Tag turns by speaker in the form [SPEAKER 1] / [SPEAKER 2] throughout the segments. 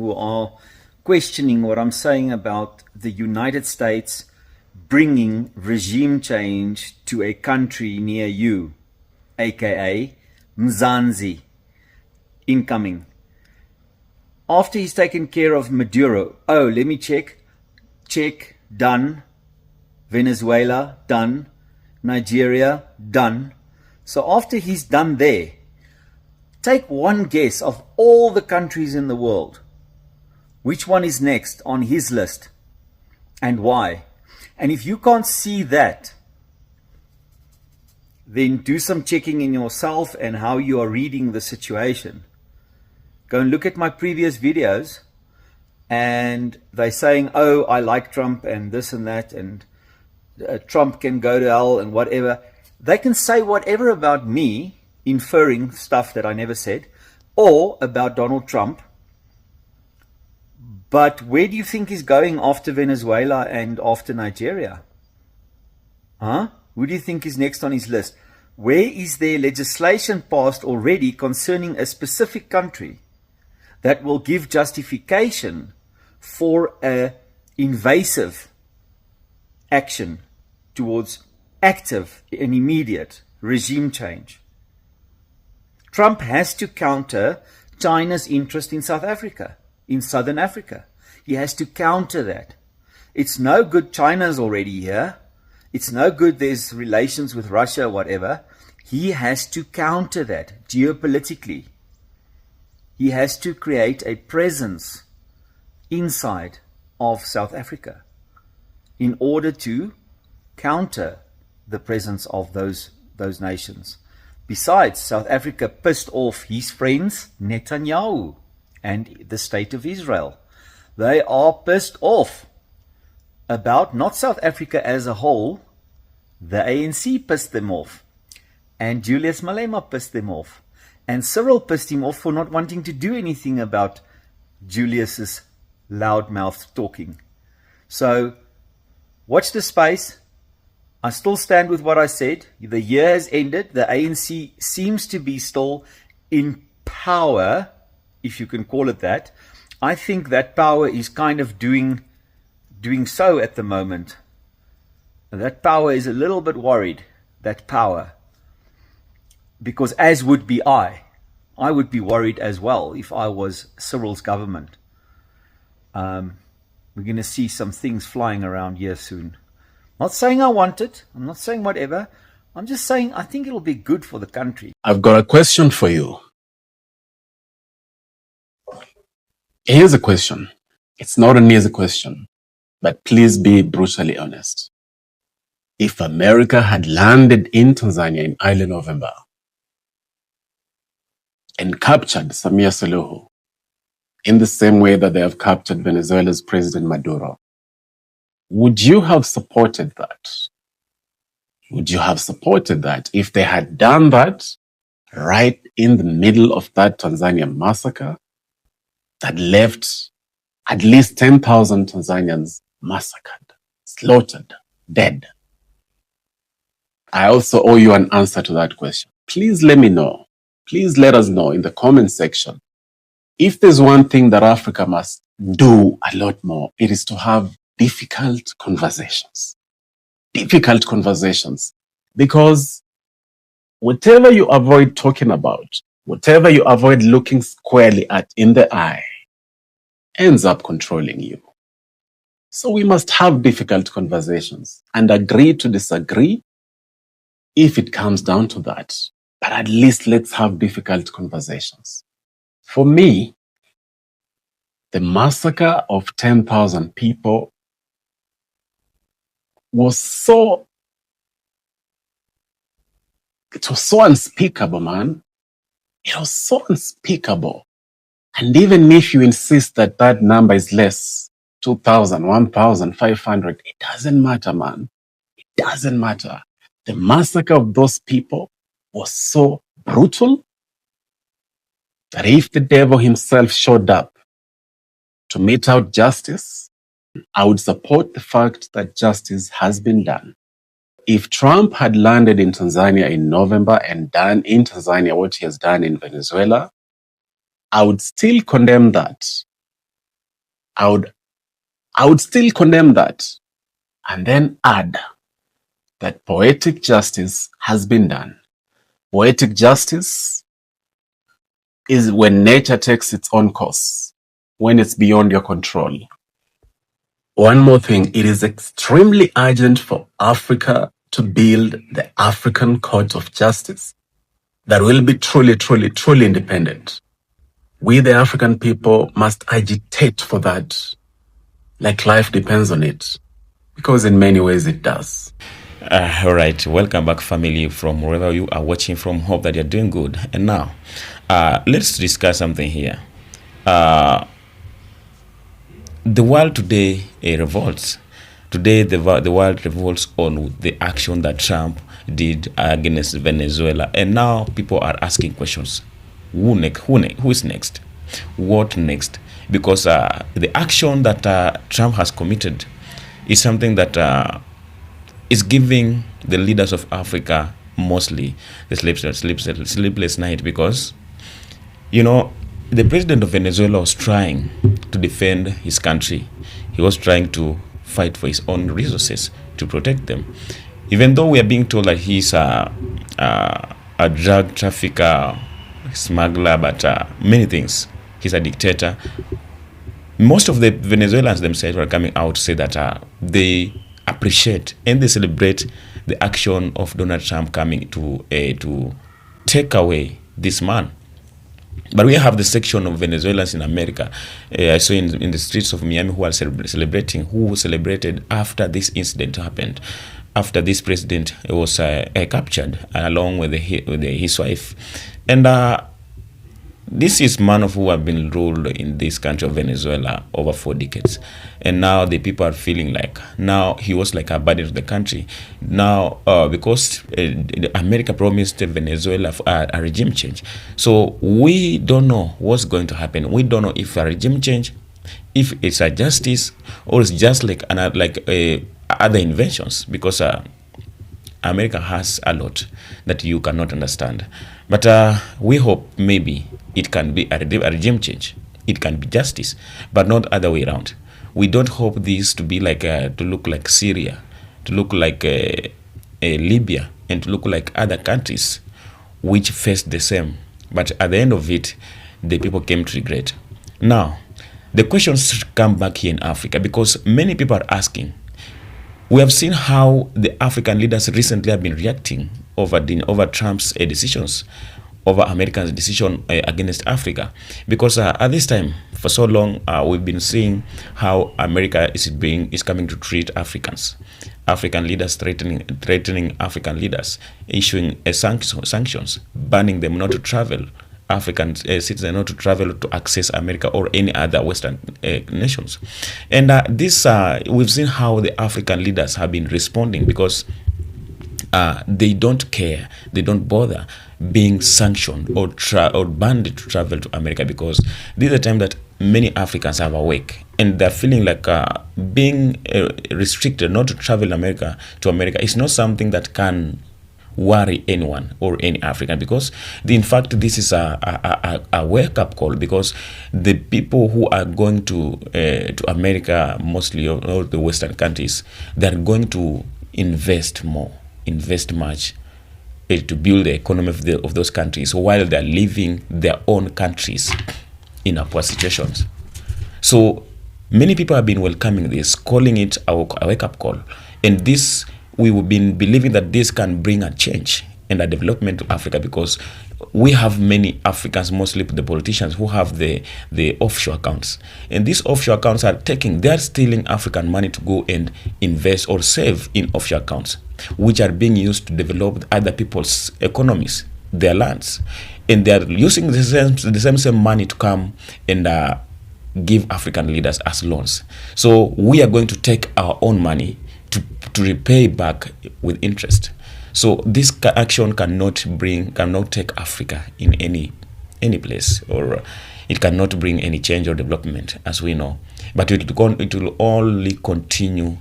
[SPEAKER 1] who are questioning what I'm saying about the United States bringing regime change to a country near you, aka Mzansi, incoming. After he's taken care of Maduro, oh, let me check, done. Venezuela, done. Nigeria, done. So after he's done there, take one guess of all the countries in the world. Which one is next on his list and why? And if you can't see that, then do some checking in yourself and how you are reading the situation. Go and look at my previous videos, and they're saying, oh, I like Trump and this and that, and Trump can go to hell and whatever. They can say whatever about me, inferring stuff that I never said, or about Donald Trump. But where do you think he's going after Venezuela and after Nigeria? Who do you think is next on his list? Where is there legislation passed already concerning a specific country that will give justification for an invasive action towards active and immediate regime change? Trump has to counter China's interest in South Africa, in Southern Africa. He has to counter that. It's no good China's already here. It's no good there's relations with Russia, whatever. He has to counter that geopolitically. He has to create a presence inside of South Africa in order to counter the presence of those nations. Besides, South Africa pissed off his friends Netanyahu and the state of Israel. They are pissed off about not South Africa as a whole. The ANC pissed them off, and Julius Malema pissed them off, and Cyril pissed him off for not wanting to do anything about Julius's loudmouth talking. So watch the space. I still stand with what I said. The year has ended. The ANC seems to be still in power, if you can call it that. I think that power is kind of doing so at the moment. That power is a little bit worried, that power. Because as would be I would be worried as well if I was Cyril's government. We're going to see some things flying around here soon. Not saying I want it. I'm not saying whatever. I'm just saying I think it'll be good for the country.
[SPEAKER 2] I've got a question for you. Here's a question. It's not an easy question, but please be brutally honest. If America had landed in Tanzania in early November and captured Samia Suluhu in the same way that they have captured Venezuela's President Maduro, would you have supported that? Would you have supported that if they had done that right in the middle of that Tanzanian massacre that left at least 10,000 Tanzanians massacred, slaughtered, dead? I also owe you an answer to that question. Please let me know. Please let us know in the comment section. If there's one thing that Africa must do a lot more, it is to have difficult conversations. Difficult conversations. Because whatever you avoid talking about, whatever you avoid looking squarely at in the eye, ends up controlling you. So we must have difficult conversations and agree to disagree if it comes down to that. But at least let's have difficult conversations. For me, the massacre of 10,000 people was so unspeakable, man. It was so unspeakable. And even if you insist that that number is less, 2,000, 1,500, it doesn't matter, man. It doesn't matter. The massacre of those people was so brutal that if the devil himself showed up to mete out justice, I would support the fact that justice has been done. If Trump had landed in Tanzania in November and done in Tanzania what he has done in Venezuela, I would still condemn that. I would still condemn that and then add that poetic justice has been done. Poetic justice is when nature takes its own course, when it's beyond your control. One more thing, it is extremely urgent for Africa to build the African Court of Justice that will be truly, truly, truly independent. We, the African people, must agitate for that, like life depends on it, because in many ways it does.
[SPEAKER 3] All right, welcome back, family, from wherever you are watching from. Hope that you're doing good. And now, let's discuss something here. The world today revolts. Today, the world revolts on the action that Trump did against Venezuela, and now people are asking questions: who next? Who is next? What next? Because the action that Trump has committed is something that is giving the leaders of Africa mostly the sleepless night, because the president of Venezuela was trying to defend his country. He was trying to fight for his own resources to protect them, even though we are being told that he's a drug trafficker, smuggler, but many things. He's a dictator. Most of the Venezuelans themselves are coming out to say that they appreciate and they celebrate the action of Donald Trump coming to take away this man. But we have the section of Venezuelans in America. I saw in the streets of Miami who are celebrated after this incident happened, after this president was captured along with his wife. And this is man of who have been ruled in this country of Venezuela over 4 decades. And now the people are feeling like now he was like a burden to the country. Now, because America promised Venezuela a regime change. So we don't know what's going to happen. We don't know if a regime change, if it's a justice, or it's just like other inventions, because America has a lot that you cannot understand. But we hope maybe it can be a regime change. It can be justice, but not other way around. We don't hope this to be like to look like Syria, to look like Libya, and to look like other countries which faced the same. But at the end of it, the people came to regret. Now, the questions come back here in Africa, because many people are asking. We have seen how the African leaders recently have been reacting over Trump's decisions, over America's decision against Africa, because at this time, for so long, we've been seeing how America is coming to treat African leaders, threatening African leaders, issuing sanctions, banning them not to travel. African citizens not to travel to access America or any other Western nations. And we've seen how the African leaders have been responding, because they don't care, they don't bother being sanctioned or banned to travel to America, because this is the time that many Africans have awake, and they're feeling like being restricted not to travel to America is not something that can worry anyone or any African, because in fact this is a wake-up call, because the people who are going to America, mostly all the Western countries, they're going to invest much to build the economy of those countries, while they're leaving their own countries in a poor situations. So many people have been welcoming this, calling it a wake-up call, and this we've been believing that this can bring a change and a development to Africa, because we have many Africans, mostly the politicians, who have the offshore accounts, and these offshore accounts they're stealing African money to go and invest or save in offshore accounts, which are being used to develop other people's economies, their lands, and they're using the same money to come and give African leaders as loans. So we are going to take our own money to repay back with interest. So this action cannot take Africa in any place, or it cannot bring any change or development, as we know. But it will only continue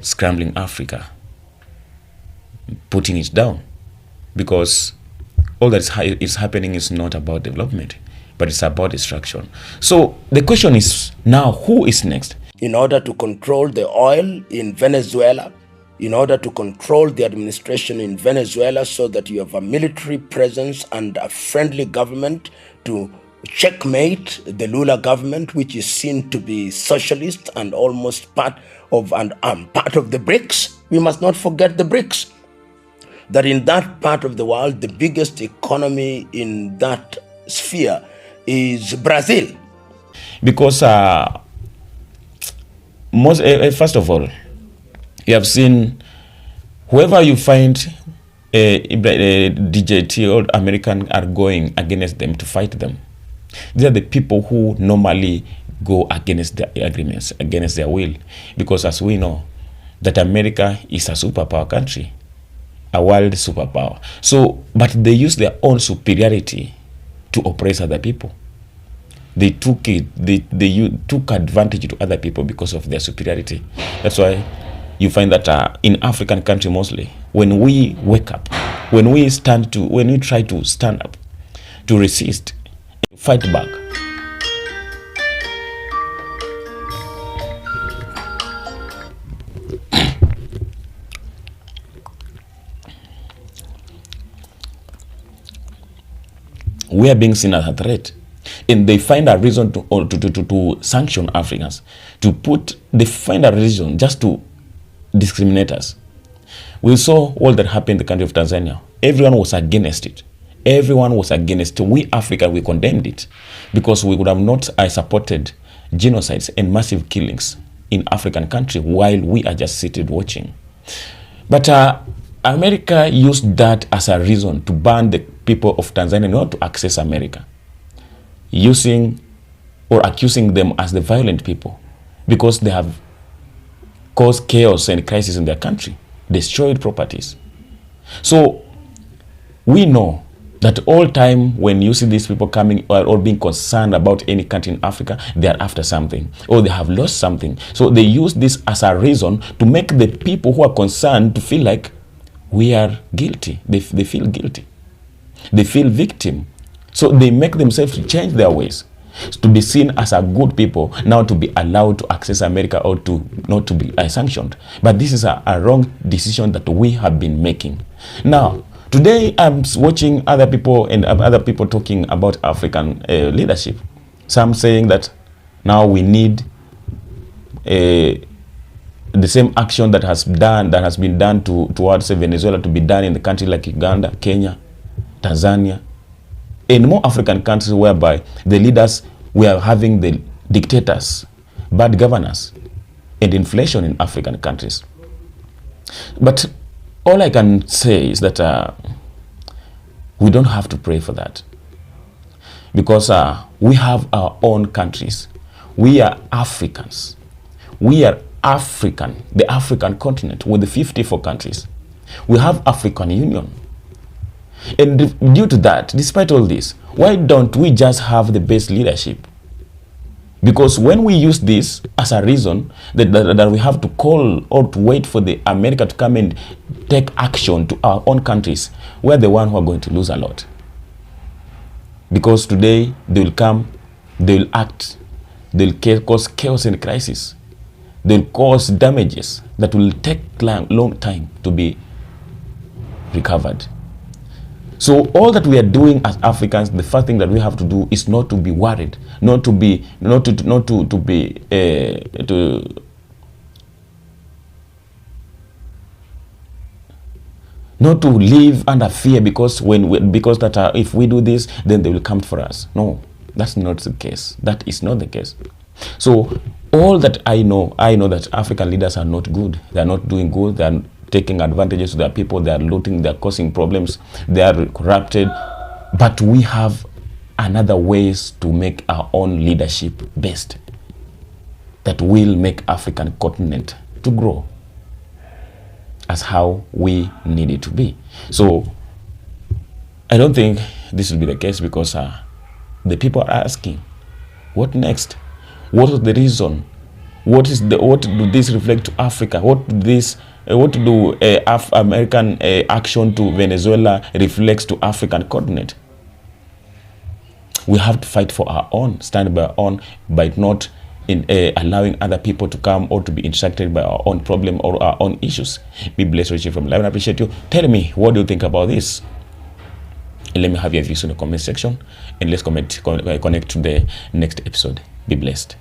[SPEAKER 3] scrambling Africa, putting it down, because all that is happening is not about development. but it's about destruction. So the question is now, who is next?
[SPEAKER 4] In order to control the oil in Venezuela, in order to control the administration in Venezuela so that you have a military presence and a friendly government to checkmate the Lula government, which is seen to be socialist and almost part of the BRICS. We must not forget the BRICS. That in that part of the world, the biggest economy in that sphere is Brazil.
[SPEAKER 3] Because first of all, you have seen whoever you find DJT or American are going against them to fight them. These are the people who normally go against the agreements, against their will. Because as we know, that America is a superpower country, a world superpower. So, but they use their own superiority to oppress other people. They took took advantage to other people because of their superiority. That's why you find that in African country mostly, when we wake up, when we try to stand up, to resist, fight back, we are being seen as a threat. And they find a reason to sanction Africans, they find a reason just to discriminate us. We saw all that happened in the country of Tanzania. Everyone was against it. Everyone was against it. We Africa, we condemned it because we would have not supported genocides and massive killings in African country while we are just sitting watching. But America used that as a reason to ban the people of Tanzania not to access America, using or accusing them as the violent people because they have caused chaos and crisis in their country, destroyed properties. So we know that all time when you see these people coming or being concerned about any country in Africa, they are after something or they have lost something. So they use this as a reason to make the people who are concerned to feel like we are guilty. They feel guilty. They feel victim. So they make themselves change their ways to be seen as a good people, now to be allowed to access America or to not to be sanctioned. But this is a wrong decision that we have been making. Now, today I'm watching other people talking about African leadership. Some saying that now we need the same action that has been done towards Venezuela to be done in the country like Uganda, Kenya, Tanzania, in more African countries whereby the leaders were having the dictators, bad governors, and inflation in African countries. But all I can say is that we don't have to pray for that because we have our own countries. We are Africans. We are African, the African continent with the 54 countries. We have African Union. And due to that, despite all this, why don't we just have the best leadership? Because when we use this as a reason that we have to call or to wait for the America to come and take action to our own countries, we're the one who are going to lose a lot. Because today they will come, they will act, they'll cause chaos and crisis. They'll cause damages that will take long time to be recovered. So all that we are doing as Africans, the first thing that we have to do is not to be worried, not to live under fear because if we do this, then they will come for us. No, that's not the case. That is not the case. So all that I know that African leaders are not good. They are not doing good. They are taking advantages of their people. They are looting. They are causing problems. They are corrupted. But we have another ways to make our own leadership best that will make African continent to grow as how we need it to be. So I don't think this will be the case because the people are asking, what next? What is the reason? What do this reflect to Africa? What do American action to Venezuela reflects to African continent? We have to fight for our own, stand by our own, by not in allowing other people to come or to be distracted by our own problem or our own issues. Be blessed, Richie from live. I appreciate you. Tell me, what do you think about this? And let me have your views in the comment section, and let's connect to the next episode. Be blessed.